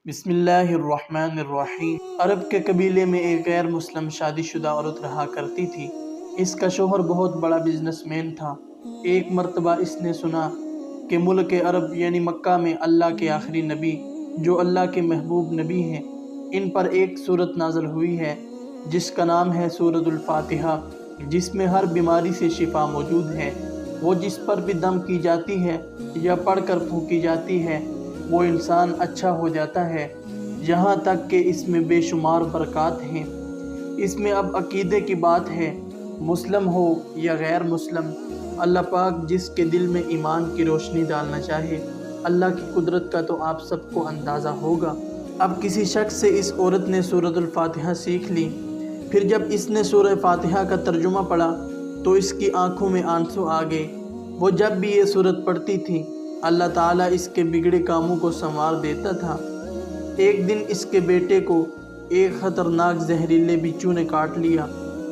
بسم اللہ الرحمن الرحیم۔ عرب کے قبیلے میں ایک غیر مسلم شادی شدہ عورت رہا کرتی تھی۔ اس کا شوہر بہت بڑا بزنس مین تھا۔ ایک مرتبہ اس نے سنا کہ ملک عرب یعنی مکہ میں اللہ کے آخری نبی جو اللہ کے محبوب نبی ہیں، ان پر ایک سورت نازل ہوئی ہے جس کا نام ہے سورۃ الفاتحہ، جس میں ہر بیماری سے شفا موجود ہے۔ وہ جس پر بھی دم کی جاتی ہے یا پڑھ کر پھونکی جاتی ہے وہ انسان اچھا ہو جاتا ہے، یہاں تک کہ اس میں بے شمار برکات ہیں۔ اس میں اب عقیدے کی بات ہے، مسلم ہو یا غیر مسلم، اللہ پاک جس کے دل میں ایمان کی روشنی ڈالنا چاہے، اللہ کی قدرت کا تو آپ سب کو اندازہ ہوگا۔ اب کسی شخص سے اس عورت نے سورۃ الفاتحہ سیکھ لی، پھر جب اس نے سورہ فاتحہ کا ترجمہ پڑھا تو اس کی آنکھوں میں آنسو آ گئے۔ وہ جب بھی یہ سورت پڑھتی تھی اللہ تعالیٰ اس کے بگڑے کاموں کو سنوار دیتا تھا۔ ایک دن اس کے بیٹے کو ایک خطرناک زہریلے بچھو نے کاٹ لیا۔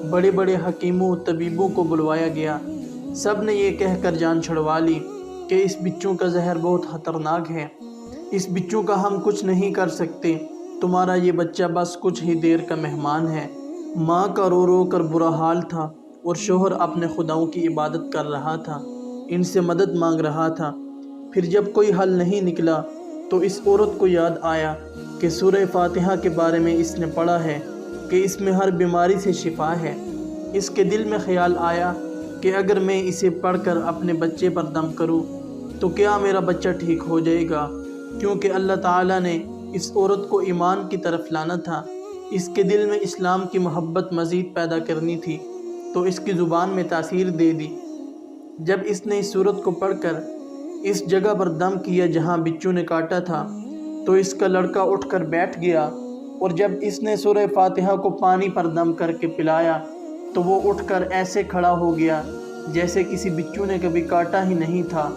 بڑے بڑے حکیموں طبیبوں کو بلوایا گیا، سب نے یہ کہہ کر جان چھڑوا لی کہ اس بچھو کا زہر بہت خطرناک ہے، اس بچھو کا ہم کچھ نہیں کر سکتے، تمہارا یہ بچہ بس کچھ ہی دیر کا مہمان ہے۔ ماں کا رو رو کر برا حال تھا اور شوہر اپنے خداؤں کی عبادت کر رہا تھا، ان سے مدد مانگ رہا تھا۔ پھر جب کوئی حل نہیں نکلا تو اس عورت کو یاد آیا کہ سورہ فاتحہ کے بارے میں اس نے پڑھا ہے کہ اس میں ہر بیماری سے شفا ہے۔ اس کے دل میں خیال آیا کہ اگر میں اسے پڑھ کر اپنے بچے پر دم کروں تو کیا میرا بچہ ٹھیک ہو جائے گا، کیونکہ اللہ تعالیٰ نے اس عورت کو ایمان کی طرف لانا تھا، اس کے دل میں اسلام کی محبت مزید پیدا کرنی تھی، تو اس کی زبان میں تاثیر دے دی۔ جب اس نے اس سورت کو پڑھ کر اس جگہ پر دم کیا جہاں بچھو نے کاٹا تھا تو اس کا لڑکا اٹھ کر بیٹھ گیا، اور جب اس نے سورہ فاتحہ کو پانی پر دم کر کے پلایا تو وہ اٹھ کر ایسے کھڑا ہو گیا جیسے کسی بچھو نے کبھی کاٹا ہی نہیں تھا۔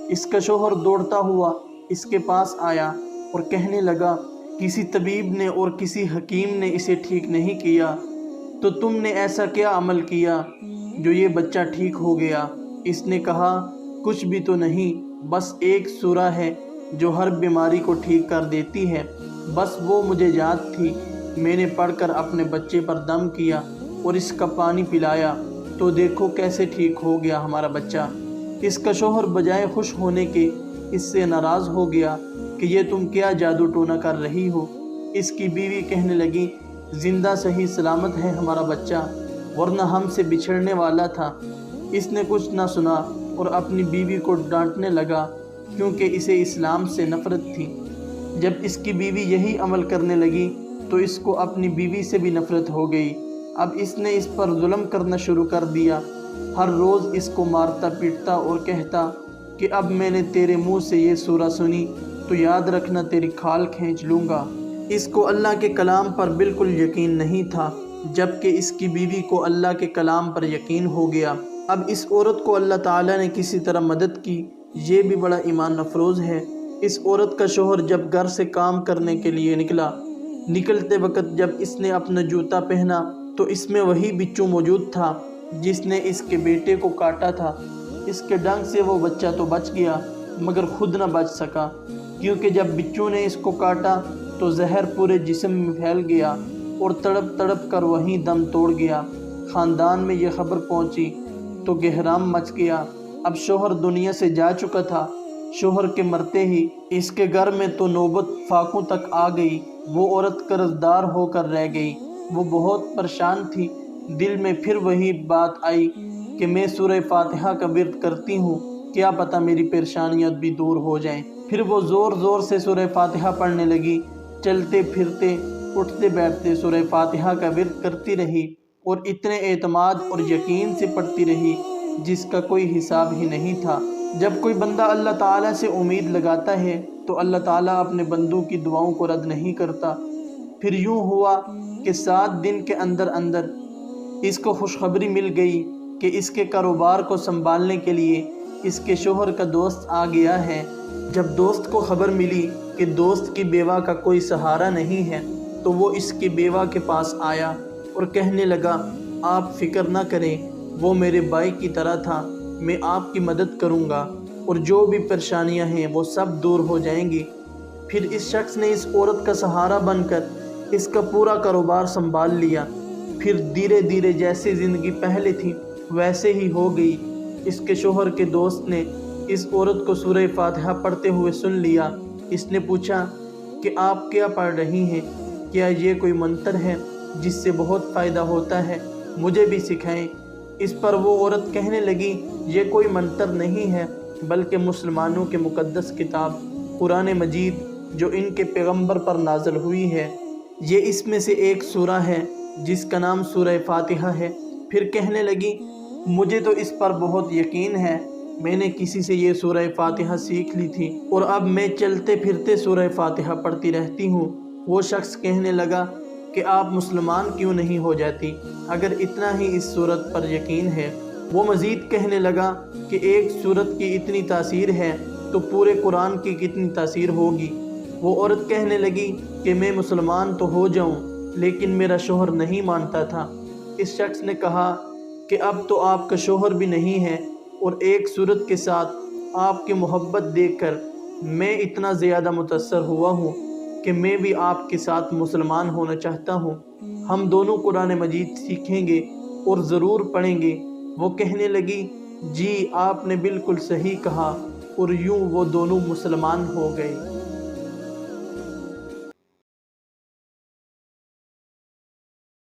اس کا شوہر دوڑتا ہوا اس کے پاس آیا اور کہنے لگا، کسی طبیب نے اور کسی حکیم نے اسے ٹھیک نہیں کیا، تو تم نے ایسا کیا عمل کیا جو یہ بچہ ٹھیک ہو گیا؟ اس نے کہا، کچھ بھی تو نہیں، بس ایک سورہ ہے جو ہر بیماری کو ٹھیک کر دیتی ہے، بس وہ مجھے یاد تھی، میں نے پڑھ کر اپنے بچے پر دم کیا اور اس کا پانی پلایا تو دیکھو کیسے ٹھیک ہو گیا ہمارا بچہ۔ اس کا شوہر بجائے خوش ہونے کے اس سے ناراض ہو گیا کہ یہ تم کیا جادو ٹونا کر رہی ہو۔ اس کی بیوی کہنے لگی، زندہ صحیح سلامت ہے ہمارا بچہ، ورنہ ہم سے بچھڑنے والا تھا۔ اس نے کچھ نہ سنا اور اپنی بیوی کو ڈانٹنے لگا کیونکہ اسے اسلام سے نفرت تھی۔ جب اس کی بیوی یہی عمل کرنے لگی تو اس کو اپنی بیوی سے بھی نفرت ہو گئی۔ اب اس نے اس پر ظلم کرنا شروع کر دیا، ہر روز اس کو مارتا پیٹتا اور کہتا کہ اب میں نے تیرے منہ سے یہ سورہ سنی تو یاد رکھنا تیری کھال کھینچ لوں گا۔ اس کو اللہ کے کلام پر بالکل یقین نہیں تھا، جبکہ اس کی بیوی کو اللہ کے کلام پر یقین ہو گیا۔ اب اس عورت کو اللہ تعالیٰ نے کسی طرح مدد کی، یہ بھی بڑا ایمان افروز ہے۔ اس عورت کا شوہر جب گھر سے کام کرنے کے لیے نکلتے وقت جب اس نے اپنا جوتا پہنا تو اس میں وہی بچھو موجود تھا جس نے اس کے بیٹے کو کاٹا تھا۔ اس کے ڈنگ سے وہ بچہ تو بچ گیا مگر خود نہ بچ سکا، کیونکہ جب بچھو نے اس کو کاٹا تو زہر پورے جسم میں پھیل گیا اور تڑپ تڑپ کر وہیں دم توڑ گیا۔ خاندان میں یہ خبر پہنچی تو گہرام مچ گیا۔ اب شوہر دنیا سے جا چکا تھا۔ شوہر کے مرتے ہی اس کے گھر میں تو نوبت فاقوں تک آ گئی، وہ عورت قرضدار ہو کر رہ گئی۔ وہ بہت پریشان تھی، دل میں پھر وہی بات آئی کہ میں سورہ فاتحہ کا ورد کرتی ہوں، کیا پتہ میری پریشانیاں بھی دور ہو جائیں۔ پھر وہ زور زور سے سورہ فاتحہ پڑھنے لگی، چلتے پھرتے اٹھتے بیٹھتے سورہ فاتحہ کا ورد کرتی رہی اور اتنے اعتماد اور یقین سے پڑھتی رہی جس کا کوئی حساب ہی نہیں تھا۔ جب کوئی بندہ اللہ تعالیٰ سے امید لگاتا ہے تو اللہ تعالیٰ اپنے بندوں کی دعاؤں کو رد نہیں کرتا۔ پھر یوں ہوا کہ 7 دن کے اندر اس کو خوشخبری مل گئی کہ اس کے کاروبار کو سنبھالنے کے لیے اس کے شوہر کا دوست آ گیا ہے۔ جب دوست کو خبر ملی کہ دوست کی بیوہ کا کوئی سہارا نہیں ہے تو وہ اس کی بیوہ کے پاس آیا اور کہنے لگا، آپ فکر نہ کریں، وہ میرے بھائی کی طرح تھا، میں آپ کی مدد کروں گا اور جو بھی پریشانیاں ہیں وہ سب دور ہو جائیں گی۔ پھر اس شخص نے اس عورت کا سہارا بن کر اس کا پورا کاروبار سنبھال لیا۔ پھر دھیرے دھیرے جیسے زندگی پہلے تھی ویسے ہی ہو گئی۔ اس کے شوہر کے دوست نے اس عورت کو سورہ فاتحہ پڑھتے ہوئے سن لیا۔ اس نے پوچھا کہ آپ کیا پڑھ رہی ہیں؟ کیا یہ کوئی منتر ہے جس سے بہت فائدہ ہوتا ہے؟ مجھے بھی سکھائیں۔ اس پر وہ عورت کہنے لگی، یہ کوئی منتر نہیں ہے بلکہ مسلمانوں کے مقدس کتاب قرآن مجید جو ان کے پیغمبر پر نازل ہوئی ہے، یہ اس میں سے ایک سورہ ہے جس کا نام سورہ فاتحہ ہے۔ پھر کہنے لگی، مجھے تو اس پر بہت یقین ہے، میں نے کسی سے یہ سورہ فاتحہ سیکھ لی تھی اور اب میں چلتے پھرتے سورہ فاتحہ پڑھتی رہتی ہوں۔ وہ شخص کہنے لگا کہ آپ مسلمان کیوں نہیں ہو جاتی اگر اتنا ہی اس صورت پر یقین ہے؟ وہ مزید کہنے لگا کہ ایک صورت کی اتنی تاثیر ہے تو پورے قرآن کی کتنی تاثیر ہوگی۔ وہ عورت کہنے لگی کہ میں مسلمان تو ہو جاؤں لیکن میرا شوہر نہیں مانتا تھا۔ اس شخص نے کہا کہ اب تو آپ کا شوہر بھی نہیں ہے اور ایک صورت کے ساتھ آپ کی محبت دیکھ کر میں اتنا زیادہ متاثر ہوا ہوں کہ میں بھی آپ کے ساتھ مسلمان ہونا چاہتا ہوں۔ ہم دونوں قرآن مجید سیکھیں گے اور ضرور پڑھیں گے۔ وہ کہنے لگی، جی آپ نے بالکل صحیح کہا، اور یوں وہ دونوں مسلمان ہو گئے۔